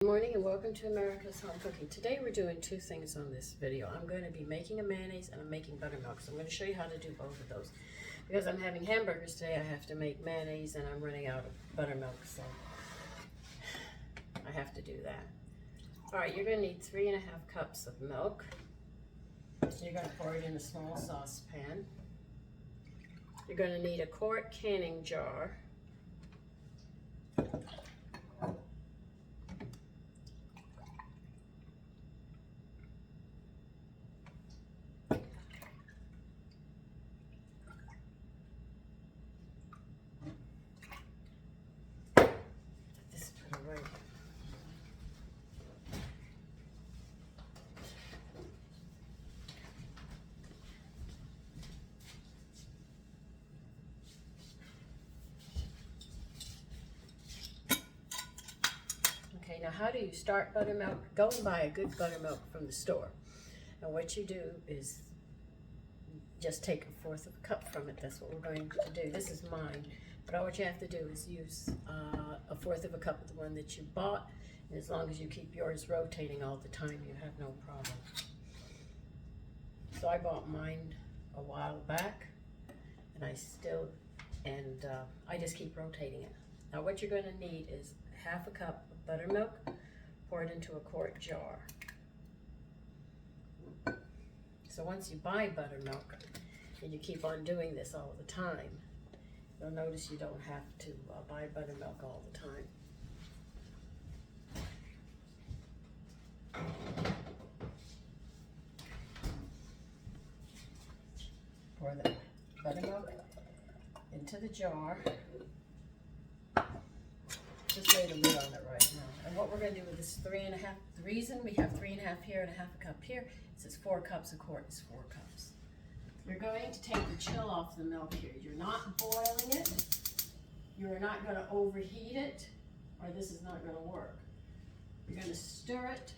Good morning and welcome to America's Home Cooking. Today we're doing two things on this video. I'm going to be making a mayonnaise and I'm making buttermilk. So I'm going to show you how to do both of those. Because I'm having hamburgers today, I have to make mayonnaise and I'm running out of buttermilk, so I have to do that. Alright, you're going to need 3.5 cups of milk. You're going to pour it in a small saucepan. You're going to need a quart canning jar. Okay, now how do you start buttermilk? Go and buy a good buttermilk from the store. And what you do is just take 1/4 of a cup from it. That's what we're going to do. This is mine. But all what you have to do is use 1/4 of a cup of the one that you bought. And as long as you keep yours rotating all the time, you have no problem. So I bought mine a while back. And I just keep rotating it. Now what you're going to need is 1/2 cup of buttermilk, pour it into a quart jar. So once you buy buttermilk, and you keep on doing this all the time, you'll notice you don't have to buy buttermilk all the time. Pour the buttermilk into the jar. Just lay the lid on it right now. And what we're going to do with this 3.5, the reason we have 3.5 here and 1/2 cup here, it says 4 cups, a quart is 4 cups. You're going to take the chill off the milk here. You're not boiling it. You're not going to overheat it, or this is not going to work. You're going to stir it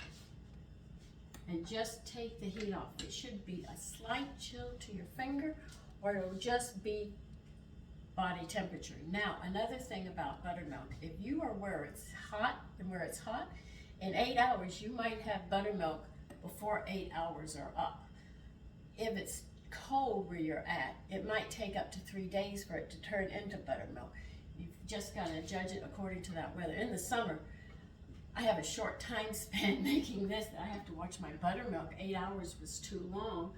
and just take the heat off. It should be a slight chill to your finger, or it'll just be body temperature. Now, another thing about buttermilk, if you are where it's hot, in 8 hours, you might have buttermilk before 8 hours are up. If it's cold where you're at, it might take up to 3 days for it to turn into buttermilk. You've just got to judge it according to that weather. In the summer, I have a short time span making this. I have to watch my buttermilk. 8 hours was too long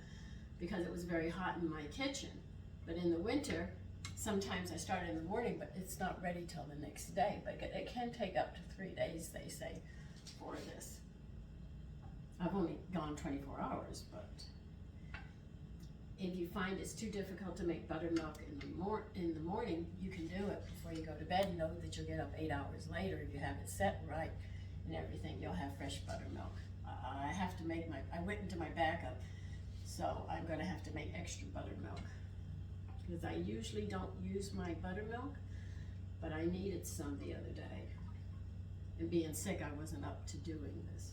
because it was very hot in my kitchen. But in the winter, sometimes I start in the morning, but it's not ready till the next day. But it can take up to 3 days, they say, for this. I've only gone 24 hours, but if you find it's too difficult to make buttermilk in the morning, you can do it before you go to bed. Know that you'll get up 8 hours later. If you have it set right and everything, you'll have fresh buttermilk. I have to make I went into my backup, so I'm going to have to make extra buttermilk. Because I usually don't use my buttermilk, but I needed some the other day. And being sick, I wasn't up to doing this.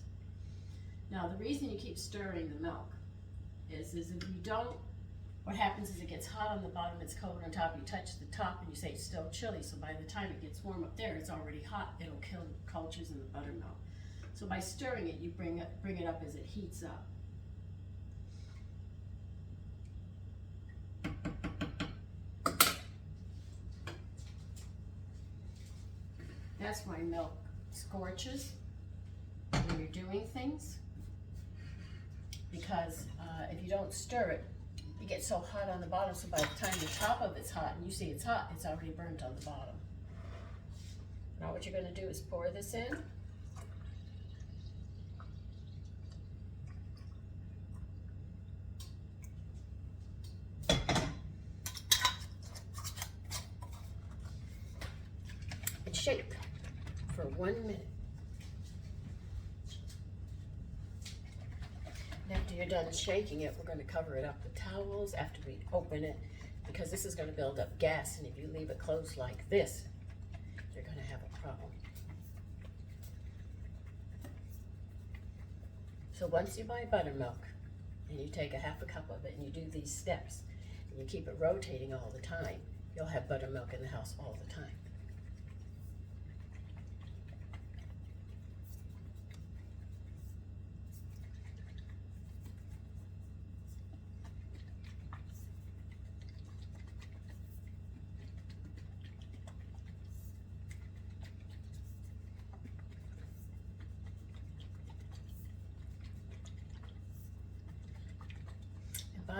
Now, the reason you keep stirring the milk is if you don't, what happens is it gets hot on the bottom, it's cold on top, you touch the top and you say it's still chilly, so by the time it gets warm up there, it's already hot, it'll kill the cultures in the buttermilk. So by stirring it, you bring it up as it heats up. That's why milk scorches when you're doing things, because if you don't stir it, it gets so hot on the bottom, so by the time the top of it's hot and you see it's hot, it's already burnt on the bottom. Now what you're going to do is pour this in. And shake for 1 minute. And after you're done shaking it, we're going to cover it up with towels after we open it, because this is going to build up gas, and if you leave it closed like this, you're going to have a problem. So once you buy buttermilk, and you take 1/2 cup of it, and you do these steps, and you keep it rotating all the time, you'll have buttermilk in the house all the time.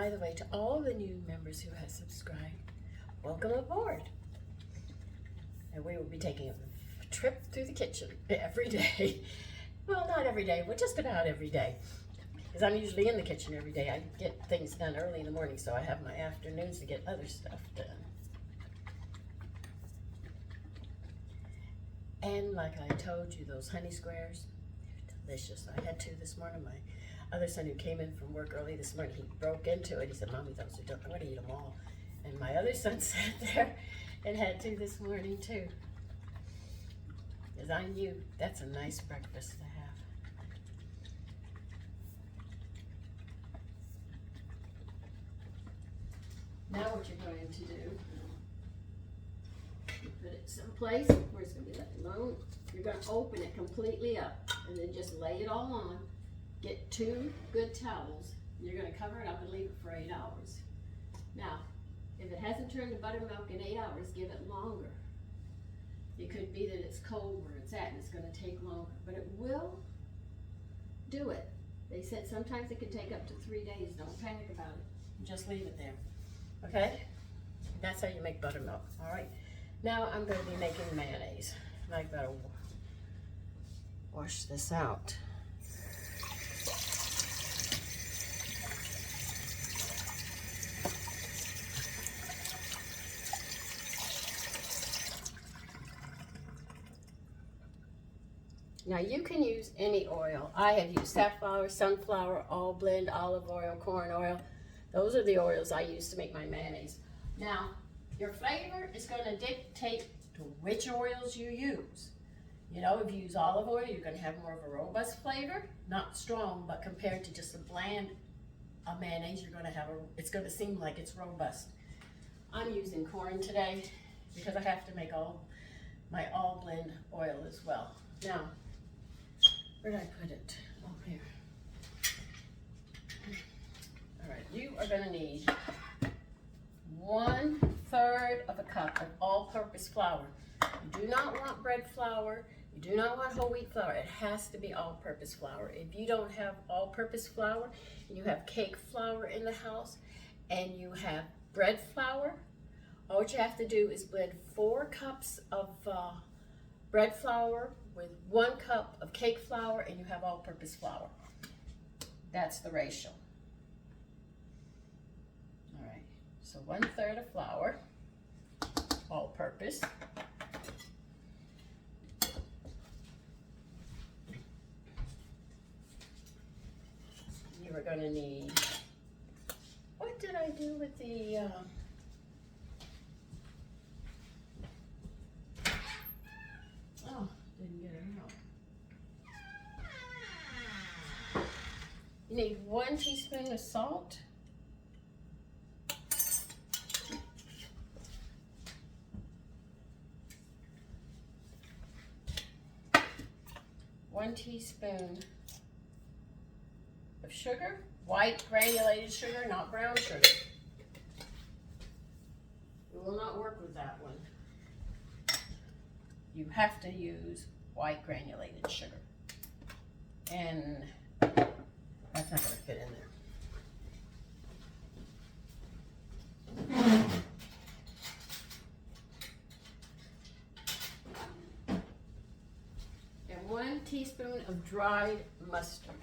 by the way, to all the new members who have subscribed, welcome aboard. And we will be taking a trip through the kitchen every day. Well, not every day, but just about every day. Because I'm usually in the kitchen every day. I get things done early in the morning, so I have my afternoons to get other stuff done. And like I told you, those honey squares, they're delicious. I had two this morning. My other son who came in from work early this morning, he broke into it. He said, Mommy, those are delicious. I'm going to eat them all. And my other son sat there and had two this morning too. Because I knew that's a nice breakfast to have. Now what you're going to do, you put it someplace where it's going to be left alone. You're going to open it completely up and then just lay it all on. Get 2 good towels. You're going to cover it up and leave it for 8 hours. Now, if it hasn't turned to buttermilk in 8 hours, give it longer. It could be that it's cold where it's at and it's going to take longer, but it will do it. They said sometimes it can take up to 3 days. Don't panic about it. Just leave it there. Okay? That's how you make buttermilk. All right? Now I'm going to be making mayonnaise. I better wash this out. Now you can use any oil. I have used safflower, sunflower, all blend, olive oil, corn oil. Those are the oils I use to make my mayonnaise. Now, your flavor is going to dictate to which oils you use. You know, if you use olive oil, you're going to have more of a robust flavor. Not strong, but compared to just a bland mayonnaise, you're going to have it's going to seem like it's robust. I'm using corn today because I have to make my all blend oil as well. Now, where did I put it? Oh, here. All right, you are going to need 1/3 of a cup of all-purpose flour. You do not want bread flour. You do not want whole wheat flour. It has to be all-purpose flour. If you don't have all-purpose flour, and you have cake flour in the house, and you have bread flour, all what you have to do is blend 4 cups of bread flour with 1 cup of cake flour, and you have all-purpose flour. That's the ratio. All right, so 1/3 of flour, all-purpose. You are going to need, what did I do with the, oh, didn't get it out. You need 1 teaspoon of salt. One teaspoon of sugar, white granulated sugar, not brown sugar. We will not work with that one. You have to use white granulated sugar. And that's not going to fit in there. And 1 teaspoon of dried mustard.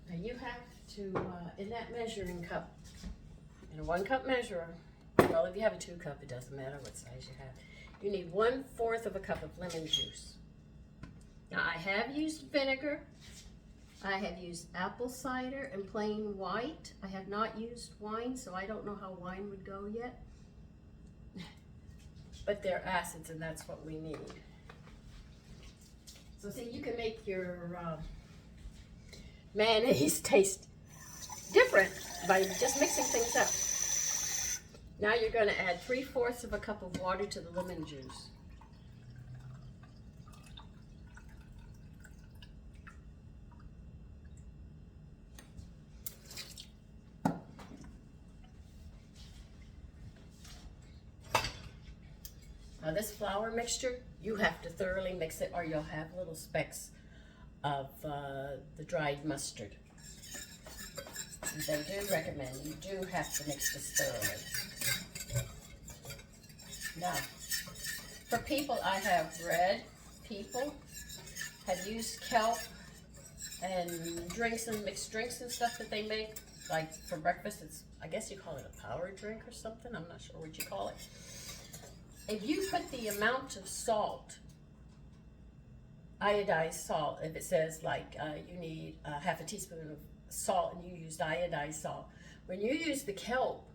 Now you have to, in that measuring cup, in a 1 cup measurer, well, if you have a 2 cup, it doesn't matter what size you have. You need 1/4 of a cup of lemon juice. Now I have used vinegar. I have used apple cider and plain white. I have not used wine, so I don't know how wine would go yet. But they're acids, and that's what we need. So see, you can make your mayonnaise taste different by just mixing things up. Now you're going to add 3/4 of a cup of water to the lemon juice. Now this flour mixture, you have to thoroughly mix it or you'll have little specks of the dried mustard. And they do recommend you do have to mix this thoroughly. Now, for people I have read, people have used kelp and drinks and mixed drinks and stuff that they make, like for breakfast. It's, I guess you call it a power drink or something. I'm not sure what you call it. If you put the amount of salt, iodized salt, if it says like you need half a teaspoon of salt and you used iodized salt, when you use the kelp,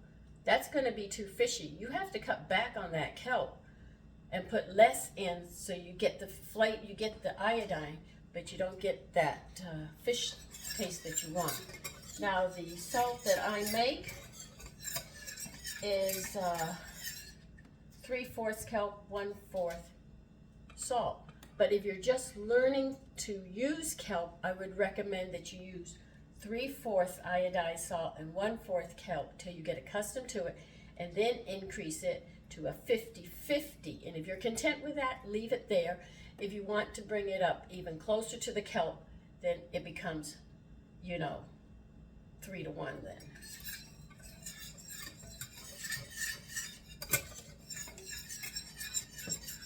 that's going to be too fishy. You have to cut back on that kelp and put less in so you get the you get the iodine, but you don't get that fish taste that you want. Now the salt that I make is 3/4 kelp, 1/4 salt. But if you're just learning to use kelp, I would recommend that you use 3/4 iodized salt and 1/4 kelp till you get accustomed to it, and then increase it to a 50-50. And if you're content with that, leave it there. If you want to bring it up even closer to the kelp, then it becomes, 3-to-1 then.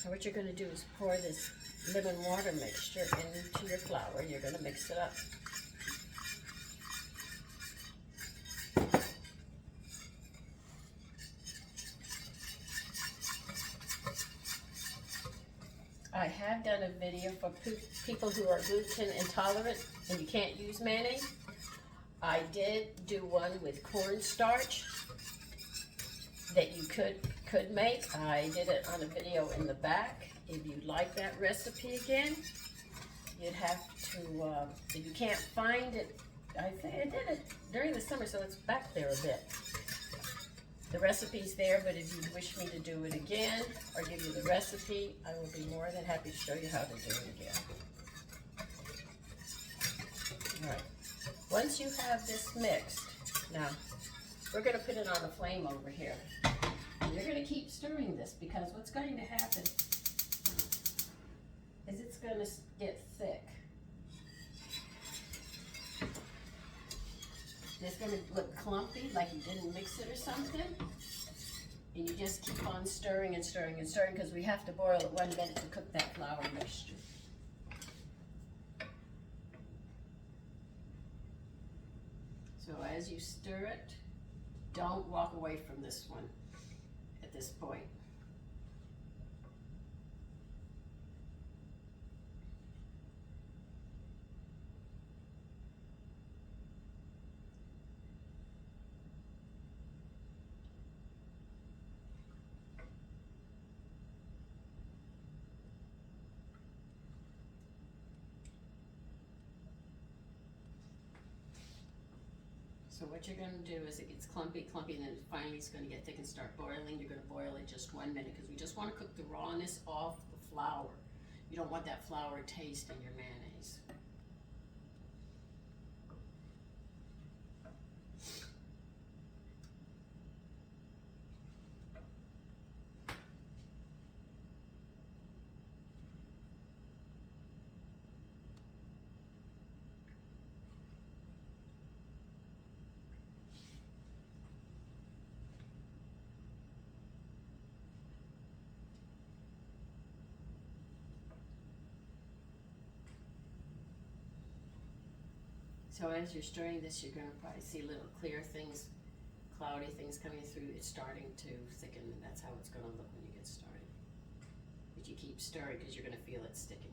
So what you're going to do is pour this lemon water mixture into your flour. You're going to mix it up. I have done a video for people who are gluten intolerant and you can't use mayonnaise. I did do one with cornstarch that you could make. I did it on a video in the back. If you'd like that recipe again, you'd have to, if you can't find it, I think I did it during the summer, so it's back there a bit. The recipe's there, but if you wish me to do it again or give you the recipe, I will be more than happy to show you how to do it again. All right. Once you have this mixed, now we're going to put it on a flame over here. And you're going to keep stirring this because what's going to happen is it's going to get thick. It's going to look clumpy, like you didn't mix it or something. And you just keep on stirring and stirring and stirring because we have to boil it 1 minute to cook that flour mixture. So as you stir it, don't walk away from this one at this point. So what you're going to do is it gets clumpy, and then finally it's going to get thick and start boiling. You're going to boil it just 1 minute because we just want to cook the rawness off the flour. You don't want that flour taste in your mayonnaise. So as you're stirring this, you're going to probably see little clear things, cloudy things coming through. It's starting to thicken, and that's how it's going to look when you get started. But you keep stirring because you're going to feel it sticking.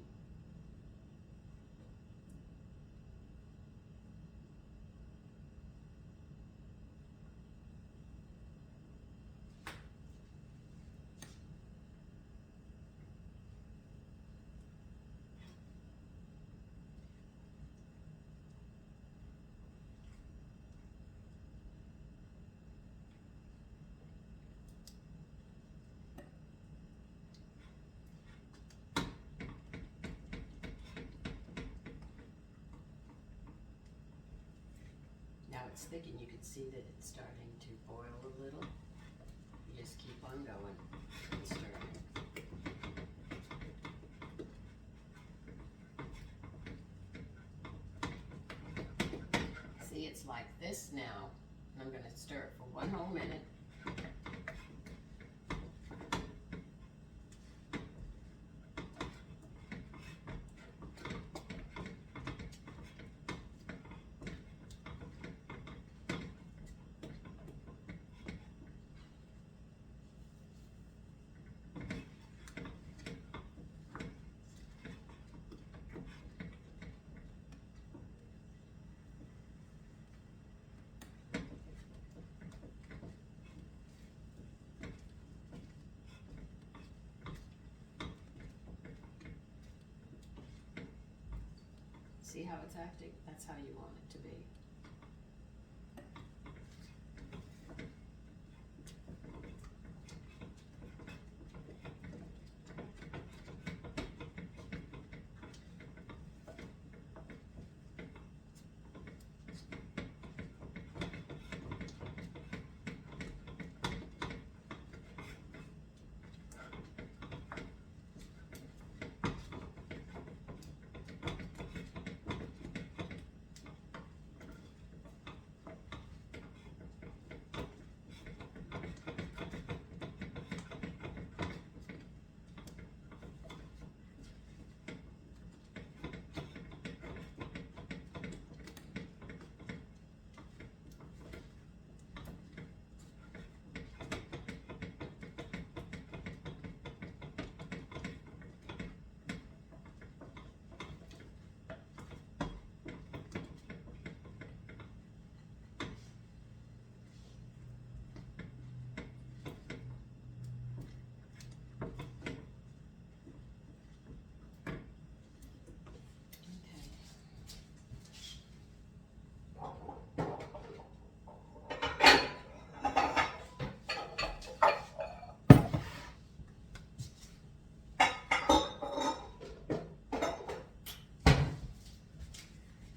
Now it's thickened. You can see that it's starting to boil a little. You just keep on going and stirring. stir it for 1 whole minute. See how it's acting? That's how you want it to be.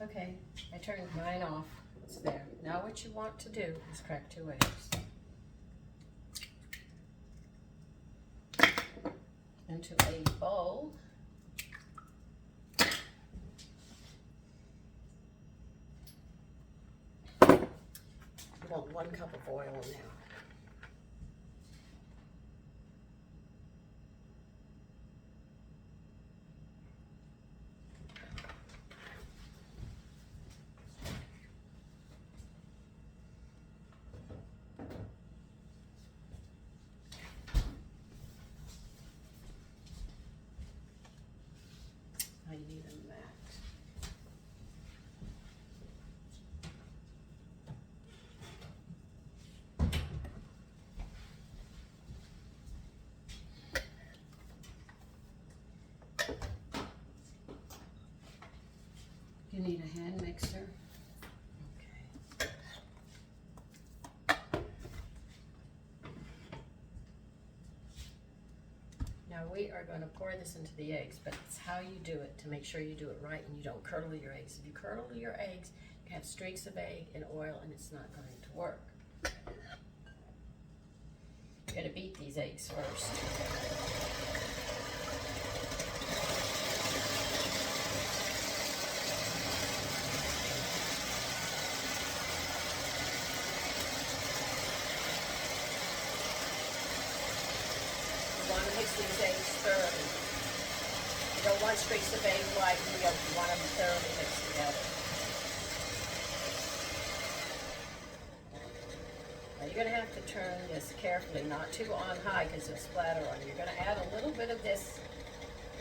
Okay, I turned mine off. It's there. Now what you want to do is crack 2 eggs into a bowl. You want 1 cup of oil now. I need a mat. You need a hand mixer. Okay. Now we are going to pour this into the eggs, but it's how you do it to make sure you do it right and you don't curdle your eggs. If you curdle your eggs, you have streaks of egg and oil and it's not going to work. You're going to beat these eggs first. You want to mix these eggs thoroughly. You don't want streaks of egg white and yolk. You want them thoroughly mixed together. Now you're going to have to turn this carefully, not too on high because it'll splatter on you. You're going to add a little bit of this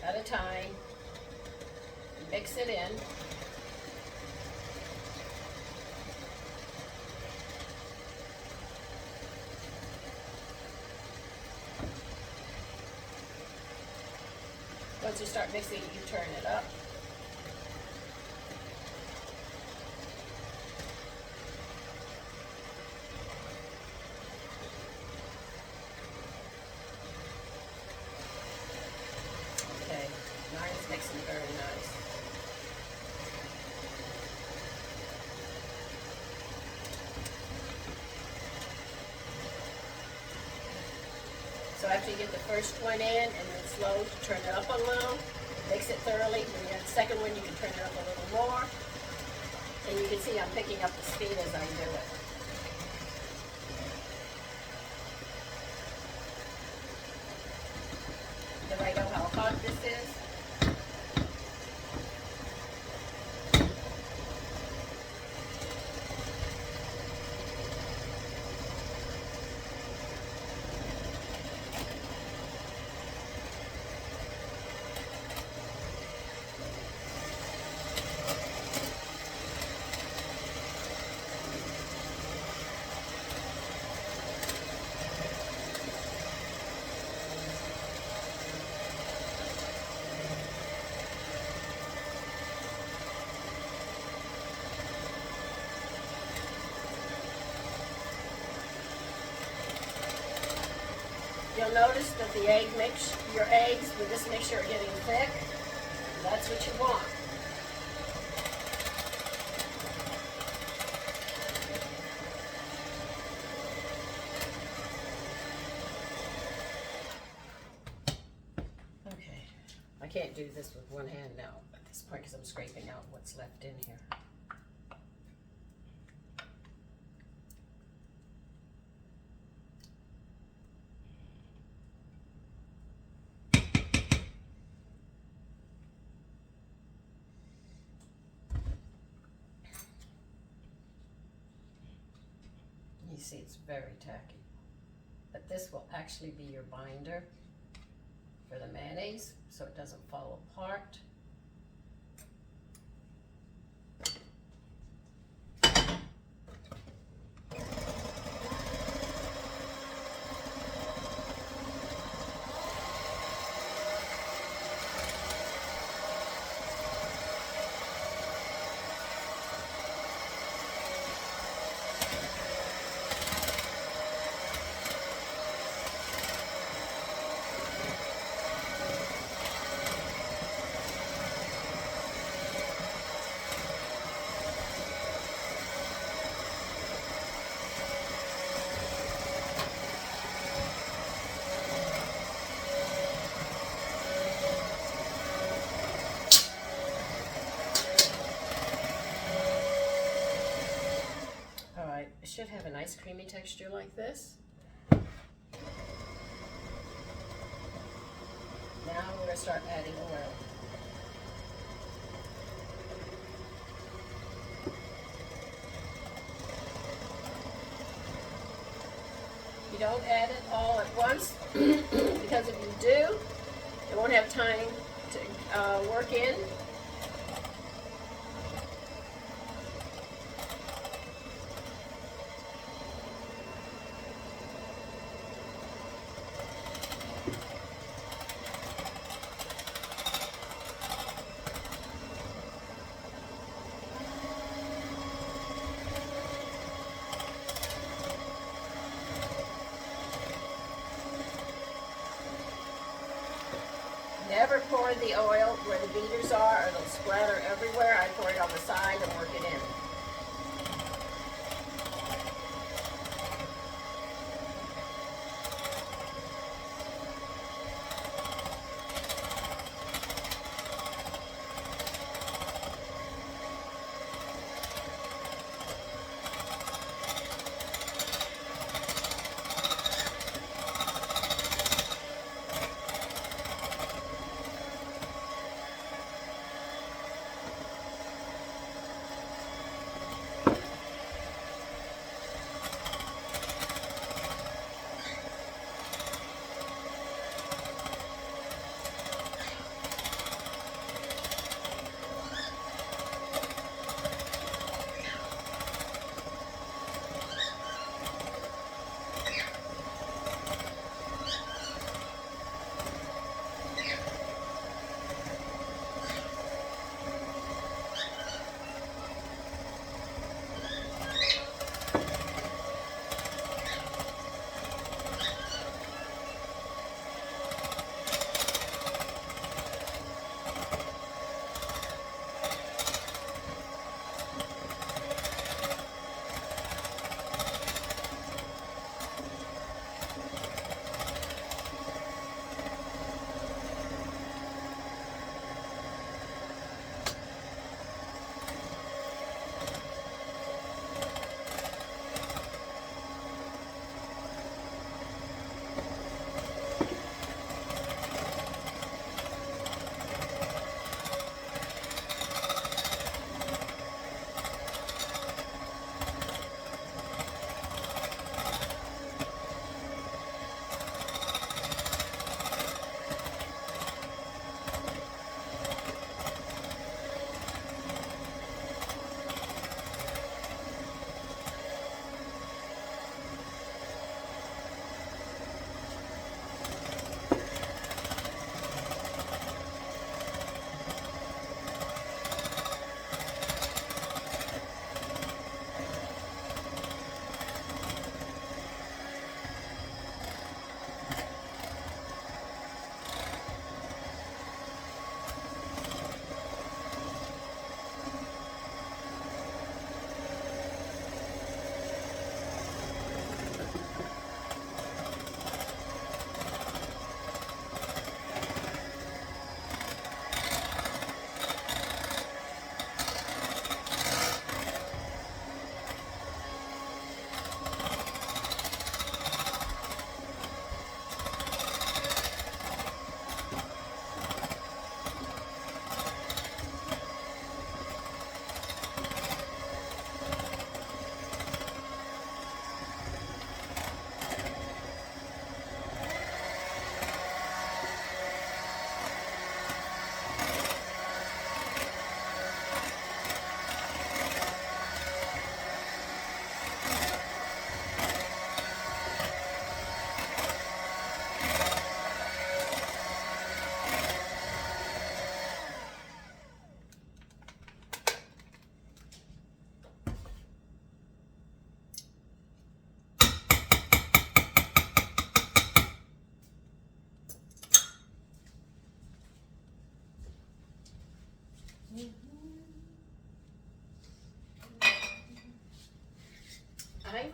at a time. Mix it in. Once you start mixing it, you turn it up. Okay, mine's mixing very nice. So after you get the first one in and then slow to turn it up a little, mix it thoroughly. When you're at the second one, you can turn it up a little more. And you can see I'm picking up the speed as I do it. You'll notice that the your eggs with this mixture are getting thick. That's what you want. Okay, I can't do this with one hand now at this point because I'm scraping out what's left in here. You see it's very tacky, but this will actually be your binder for the mayonnaise so it doesn't fall apart. It should have a nice creamy texture like this. Now we're going to start adding oil. You don't add it all at once because if you do, it won't have time to work in. Never pour the oil where the beaters are or they'll splatter everywhere. I pour it on the side and work it in.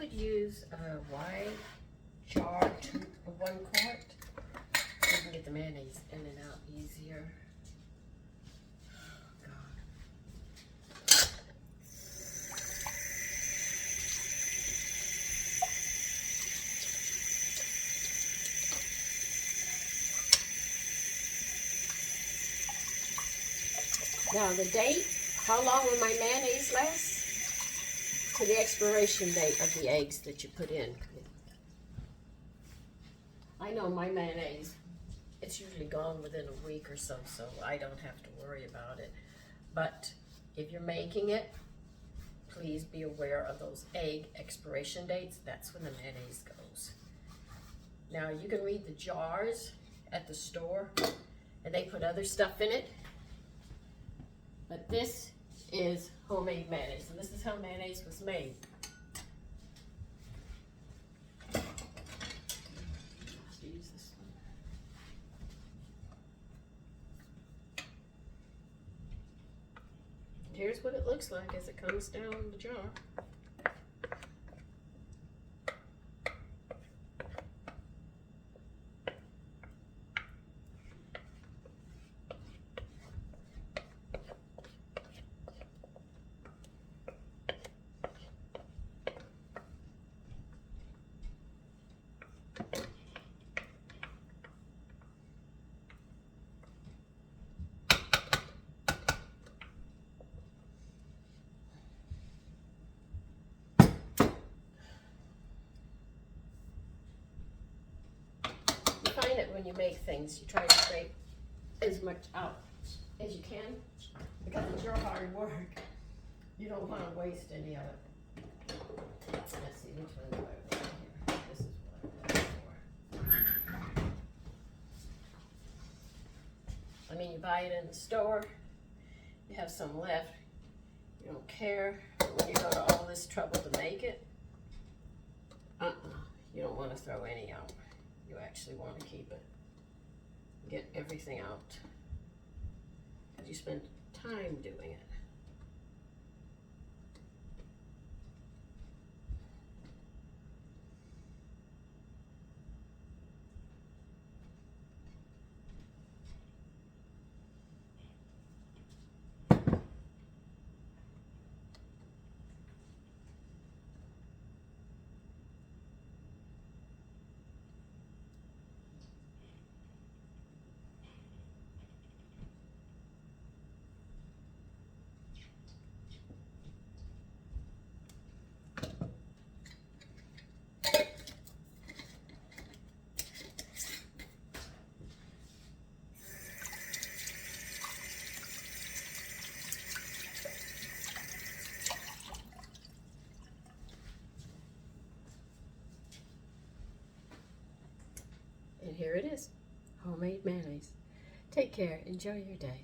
would use a wide jar of 1 quart. You can get the mayonnaise in and out easier. Now the date, how long will my mayonnaise last? To the expiration date of the eggs that you put in. I know my mayonnaise, it's usually gone within a week or so, so I don't have to worry about it. But if you're making it, please be aware of those egg expiration dates. That's when the mayonnaise goes. Now you can read the jars at the store, and they put other stuff in it. But this is homemade mayonnaise, and this is how mayonnaise was made. I'll have to use this one. Here's what it looks like as it comes down the jar. Find it when you make things, you try to scrape as much out as you can because it's your hard work. You don't want to waste any of it. Let's see, which one do I want here? This is what I'm looking for. I mean, you buy it in the store, you have some left, you don't care. When you go to all this trouble to make it, you don't want to throw any out. You actually want to keep it. Get everything out. Because you spend time doing it. And here it is, homemade mayonnaise. Take care, enjoy your day.